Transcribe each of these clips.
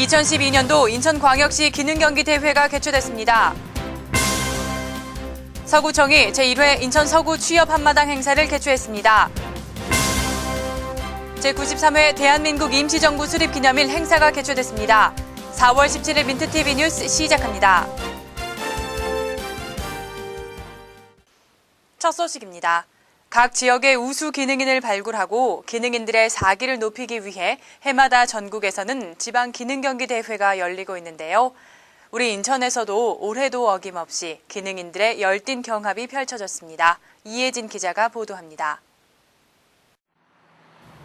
2012년도 인천광역시 기능경기대회가 개최됐습니다. 서구청이 제1회 인천 서구 취업 한마당 행사를 개최했습니다. 제93회 대한민국 임시정부 수립 기념일 행사가 개최됐습니다. 4월 17일 민트TV 뉴스 시작합니다. 첫 소식입니다. 각 지역의 우수 기능인을 발굴하고 기능인들의 사기를 높이기 위해 해마다 전국에서는 지방 기능경기대회가 열리고 있는데요. 우리 인천에서도 올해도 어김없이 기능인들의 열띤 경합이 펼쳐졌습니다. 이혜진 기자가 보도합니다.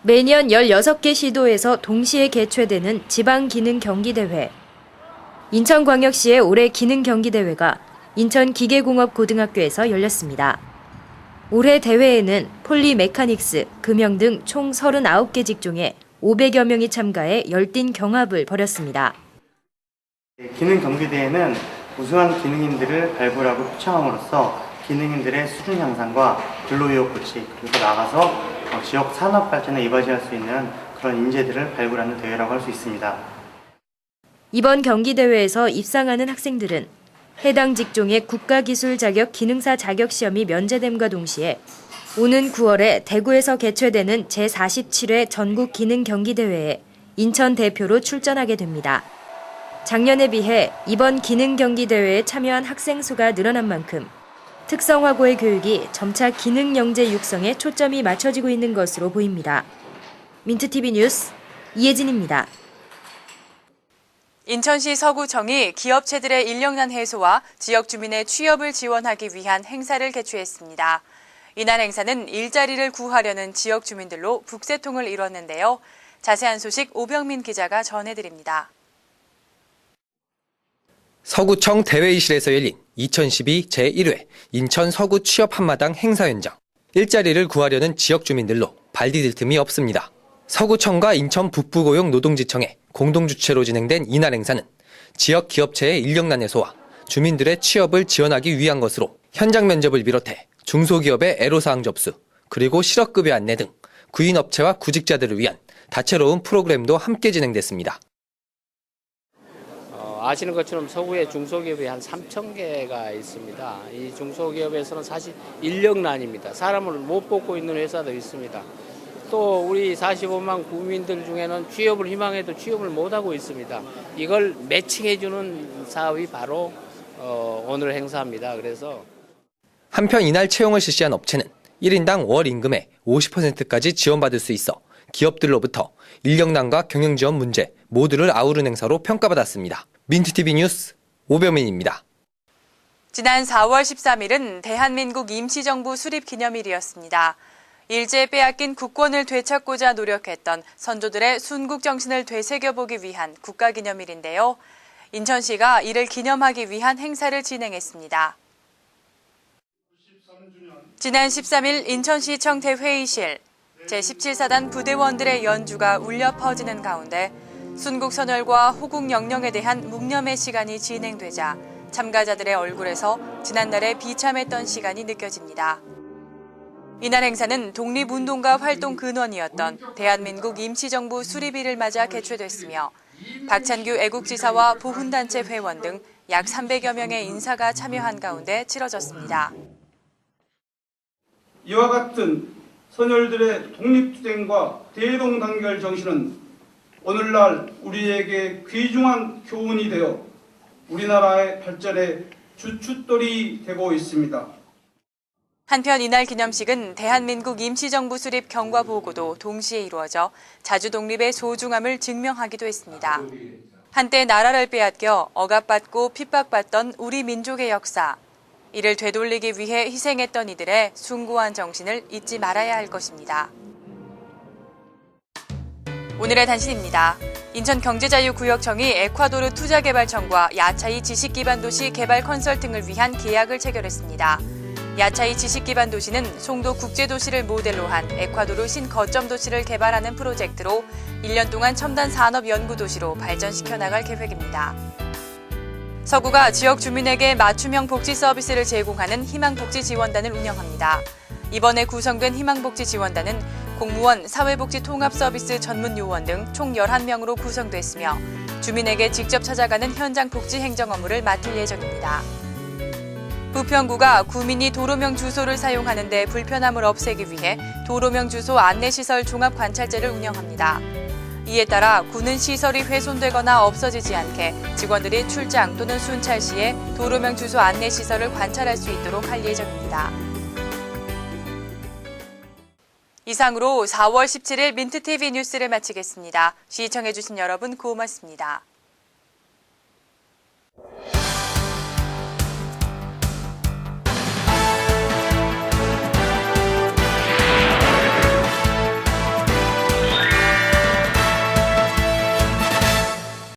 매년 16개 시도에서 동시에 개최되는 지방기능경기대회. 인천광역시의 올해 기능경기대회가 인천기계공업고등학교에서 열렸습니다. 올해 대회에는 폴리메카닉스, 금형 등 총 39개 직종에 500여 명이 참가해 열띤 경합을 벌였습니다. 기능 경기대회는 우수한 기능인들을 발굴하고 표창함으로써 기능인들의 수준 향상과 근로의욕 고취, 그리고 나아가서 지역 산업 발전에 이바지할 수 있는 그런 인재들을 발굴하는 대회라고 할 수 있습니다. 이번 경기대회에서 입상하는 학생들은 해당 직종의 국가기술 자격 기능사 자격 시험이 면제됨과 동시에 오는 9월에 대구에서 개최되는 제47회 전국 기능 경기대회에 인천 대표로 출전하게 됩니다. 작년에 비해 이번 기능 경기대회에 참여한 학생 수가 늘어난 만큼 특성화고의 교육이 점차 기능 영재 육성에 초점이 맞춰지고 있는 것으로 보입니다. 민트TV 뉴스 이혜진입니다. 인천시 서구청이 기업체들의 인력난 해소와 지역 주민의 취업을 지원하기 위한 행사를 개최했습니다. 이날 행사는 일자리를 구하려는 지역 주민들로 북새통을 이뤘는데요. 자세한 소식 오병민 기자가 전해드립니다. 서구청 대회의실에서 열린 2012 제1회 인천 서구 취업 한마당 행사 현장. 일자리를 구하려는 지역 주민들로 발 디딜 틈이 없습니다. 서구청과 인천 북부고용 노동지청의 공동주최로 진행된 이날 행사는 지역 기업체의 인력난 해소와 주민들의 취업을 지원하기 위한 것으로 현장 면접을 비롯해 중소기업의 애로사항 접수, 그리고 실업급여 안내 등 구인업체와 구직자들을 위한 다채로운 프로그램도 함께 진행됐습니다. 아시는 것처럼 서구에 중소기업이 한 3,000개가 있습니다. 이 중소기업에서는 사실 인력난입니다. 사람을 못 뽑고 있는 회사도 있습니다. 또 우리 45만 국민들 중에는 취업을 희망해도 취업을 못하고 있습니다. 이걸 매칭해주는 사업이 바로 오늘 행사입니다. 그래서 한편 이날 채용을 실시한 업체는 1인당 월 임금의 50%까지 지원받을 수 있어 기업들로부터 인력난과 경영지원 문제 모두를 아우른 행사로 평가받았습니다. 민트TV 뉴스 오병민입니다. 지난 4월 13일은 대한민국 임시정부 수립 기념일이었습니다. 일제에 빼앗긴 국권을 되찾고자 노력했던 선조들의 순국 정신을 되새겨보기 위한 국가기념일인데요. 인천시가 이를 기념하기 위한 행사를 진행했습니다. 지난 13일 인천시청 대회의실, 제17사단 부대원들의 연주가 울려 퍼지는 가운데 순국선열과 호국영령에 대한 묵념의 시간이 진행되자 참가자들의 얼굴에서 지난날의 비참했던 시간이 느껴집니다. 이날 행사는 독립운동가 활동 근원이었던 대한민국 임시정부 수립일을 맞아 개최됐으며 박찬규 애국지사와 보훈단체 회원 등 약 300여 명의 인사가 참여한 가운데 치러졌습니다. 이와 같은 선열들의 독립투쟁과 대동단결 정신은 오늘날 우리에게 귀중한 교훈이 되어 우리나라의 발전에 주춧돌이 되고 있습니다. 한편 이날 기념식은 대한민국 임시정부 수립 경과 보고도 동시에 이루어져 자주 독립의 소중함을 증명하기도 했습니다. 한때 나라를 빼앗겨 억압받고 핍박받던 우리 민족의 역사, 이를 되돌리기 위해 희생했던 이들의 숭고한 정신을 잊지 말아야 할 것입니다. 오늘의 단신입니다. 인천경제자유구역청이 에콰도르 투자개발청과 야차이 지식기반도시 개발 컨설팅을 위한 계약을 체결했습니다. 야차이 지식기반도시는 송도 국제도시를 모델로 한 에콰도르 신거점도시를 개발하는 프로젝트로 1년 동안 첨단 산업연구도시로 발전시켜 나갈 계획입니다. 서구가 지역 주민에게 맞춤형 복지 서비스를 제공하는 희망복지지원단을 운영합니다. 이번에 구성된 희망복지지원단은 공무원, 사회복지통합서비스 전문요원 등 총 11명으로 구성됐으며 주민에게 직접 찾아가는 현장 복지 행정 업무를 맡을 예정입니다. 부평구가 구민이 도로명 주소를 사용하는 데 불편함을 없애기 위해 도로명 주소 안내시설 종합관찰제를 운영합니다. 이에 따라 구는 시설이 훼손되거나 없어지지 않게 직원들이 출장 또는 순찰 시에 도로명 주소 안내시설을 관찰할 수 있도록 할 예정입니다. 이상으로 4월 17일 민트TV 뉴스를 마치겠습니다. 시청해주신 여러분 고맙습니다.